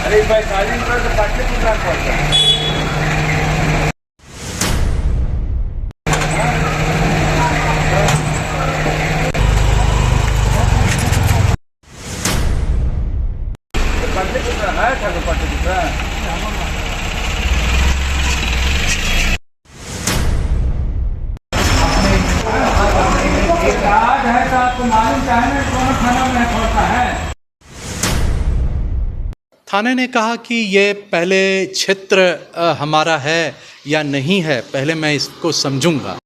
अरे भाई कालीन पर तो पाटली पुत्र पड़ता है। पाटली पुत्र है ठाकुर पाटली पुत्र आज है तो आपको मालूम चाहे ना कौन थाना में पड़ता है। थाने ने कहा कि ये पहले क्षेत्र हमारा है या नहीं है, पहले मैं इसको समझूंगा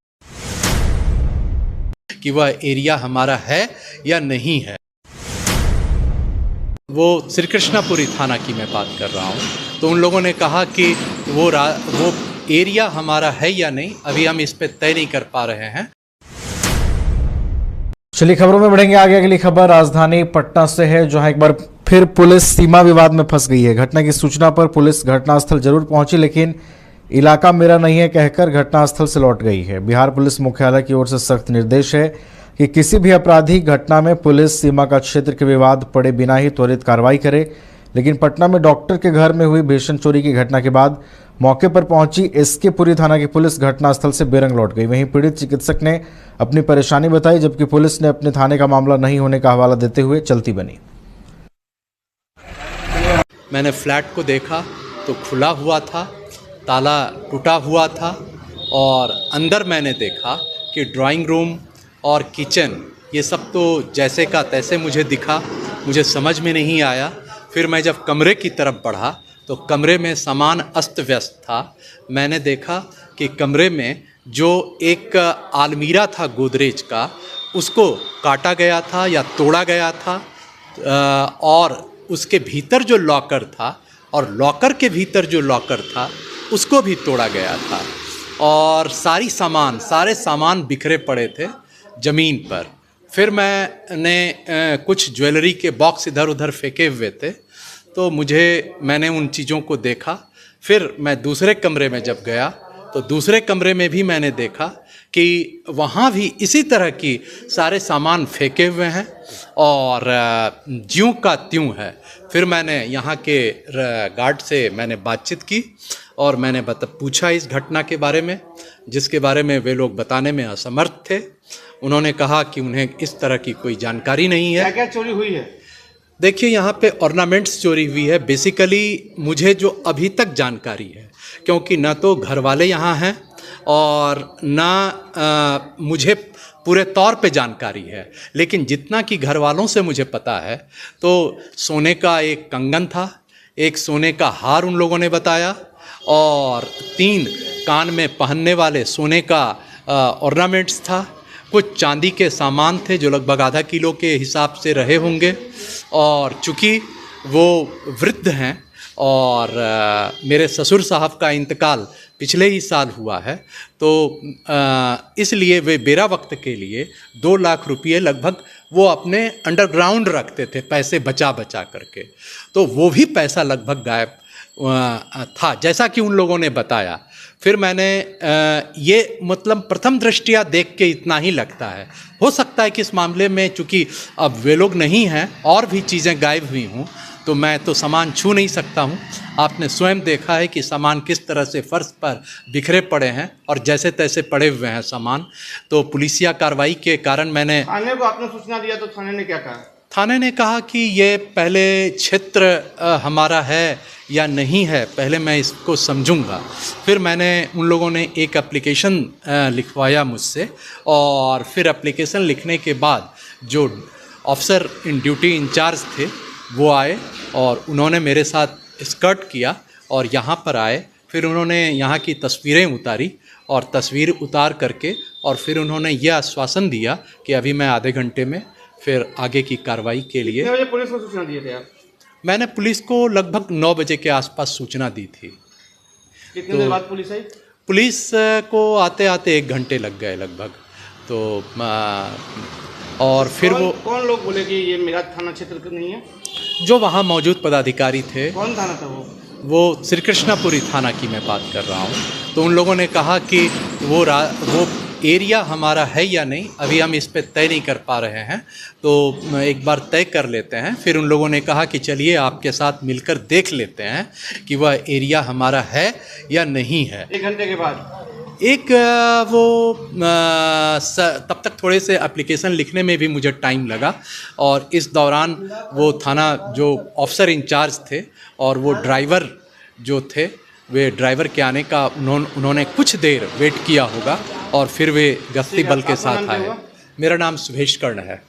कि वह एरिया हमारा है या नहीं है। वो श्री कृष्णापुरी थाना की मैं बात कर रहा हूँ। तो उन लोगों ने कहा कि वो एरिया हमारा है या नहीं, अभी हम इस पे तय नहीं कर पा रहे हैं। चलिए खबरों में बढ़ेंगे आगे। अगली खबर राजधानी पटना से है, जहां एक बार फिर पुलिस सीमा विवाद में फंस गई है। घटना की सूचना पर पुलिस घटनास्थल जरूर पहुंची, लेकिन इलाका मेरा नहीं है कहकर घटनास्थल से लौट गई है। बिहार पुलिस मुख्यालय की ओर से सख्त निर्देश है कि किसी भी आपराधिक घटना में पुलिस सीमा का क्षेत्र के विवाद पड़े बिना ही त्वरित कार्रवाई करे। लेकिन पटना में डॉक्टर के घर में हुई भीषण चोरी की घटना के बाद मौके पर पहुंची एसके पुरी थाना की पुलिस घटनास्थल से बेरंग लौट गई। वहीं पीड़ित चिकित्सक ने अपनी परेशानी बताई, जबकि पुलिस ने अपने थाने का मामला नहीं होने का हवाला देते हुए चलती बनी। मैंने फ्लैट को देखा तो खुला हुआ था, ताला टूटा हुआ था, और अंदर मैंने देखा कि ड्राइंग रूम और किचन ये सब तो जैसे का तैसे मुझे दिखा, मुझे समझ में नहीं आया। फिर मैं जब कमरे की तरफ बढ़ा तो कमरे में सामान अस्त व्यस्त था। मैंने देखा कि कमरे में जो एक आलमीरा था गोदरेज का, उसको काटा गया था या तोड़ा गया था, और उसके भीतर जो लॉकर था और लॉकर के भीतर जो लॉकर था उसको भी तोड़ा गया था, और सारे सामान बिखरे पड़े थे ज़मीन पर। फिर मैंने कुछ ज्वेलरी के बॉक्स इधर उधर फेंके हुए थे, तो मैंने उन चीज़ों को देखा। फिर मैं दूसरे कमरे में जब गया तो दूसरे कमरे में भी मैंने देखा कि वहाँ भी इसी तरह की सारे सामान फेंके हुए हैं और ज्यों का त्यों है। फिर मैंने यहाँ के गार्ड से मैंने बातचीत की और मैंने पूछा इस घटना के बारे में, जिसके बारे में वे लोग बताने में असमर्थ थे। उन्होंने कहा कि उन्हें इस तरह की कोई जानकारी नहीं है। क्या क्या चोरी हुई है? देखिए, यहाँ पे ऑर्नामेंट्स चोरी हुई है। बेसिकली मुझे जो अभी तक जानकारी है, क्योंकि ना तो घर वाले यहाँ हैं और ना मुझे पूरे तौर पे जानकारी है, लेकिन जितना कि घर वालों से मुझे पता है तो सोने का एक कंगन था, एक सोने का हार उन लोगों ने बताया, और 3 कान में पहनने वाले सोने का ऑर्नामेंट्स था। कुछ चांदी के सामान थे जो लगभग आधा किलो के हिसाब से रहे होंगे, और चूँकि वो वृद्ध हैं और मेरे ससुर साहब का इंतकाल पिछले ही साल हुआ है, तो इसलिए वे बेरा वक्त के लिए 2 लाख रुपये लगभग वो अपने अंडरग्राउंड रखते थे, पैसे बचा बचा करके। तो वो भी पैसा लगभग गायब था, जैसा कि उन लोगों ने बताया। फिर मैंने ये मतलब प्रथम दृष्टिया देख के इतना ही लगता है। हो सकता है कि इस मामले में चूँकि अब वे लोग नहीं हैं और भी चीज़ें गायब हुई हूँ, तो मैं तो सामान छू नहीं सकता हूँ। आपने स्वयं देखा है कि सामान किस तरह से फर्श पर बिखरे पड़े हैं और जैसे तैसे पड़े हुए हैं सामान। तो पुलिसिया कार्रवाई के कारण मैंने थाने को आपने सूचना दिया, तो थाने ने क्या कहा? थाने ने कहा कि ये पहले क्षेत्र हमारा है या नहीं है, पहले मैं इसको समझूंगा। फिर मैंने उन लोगों ने एक एप्लीकेशन लिखवाया मुझसे, और फिर एप्लीकेशन लिखने के बाद जो ऑफिसर इन ड्यूटी इंचार्ज थे वो आए और उन्होंने मेरे साथ स्कर्ट किया और यहाँ पर आए। फिर उन्होंने यहाँ की तस्वीरें उतारी और तस्वीर उतार करके और फिर उन्होंने यह आश्वासन दिया कि अभी मैं आधे घंटे में फिर आगे की कार्रवाई के लिए। कितने बजे पुलिस को सूचना दिए थे आप? मैंने पुलिस को लगभग 9 बजे के आसपास सूचना दी थी। कितने देर बाद पुलिस आई? पुलिस को आते आते 1 घंटे लग गए लगभग। तो और फिर कौन लोग बोले कि ये मेरा थाना क्षेत्र का नहीं है? जो वहाँ मौजूद पदाधिकारी थे। कौन थाना था वो श्री कृष्णापुरी थाना की मैं बात कर रहा हूँ। तो उन लोगों ने कहा कि वो एरिया हमारा है या नहीं अभी हम इस पे तय नहीं कर पा रहे हैं, तो एक बार तय कर लेते हैं। फिर उन लोगों ने कहा कि चलिए आपके साथ मिलकर देख लेते हैं कि वह एरिया हमारा है या नहीं है। 1 घंटे के बाद तब तक थोड़े से एप्लीकेशन लिखने में भी मुझे टाइम लगा, और इस दौरान वो थाना जो ऑफिसर इंचार्ज थे और वो ड्राइवर जो थे, वे ड्राइवर के आने का उन्होंने कुछ देर वेट किया होगा और फिर वे गश्ती बल के साथ आए। मेरा नाम सुभेश कर्ण है।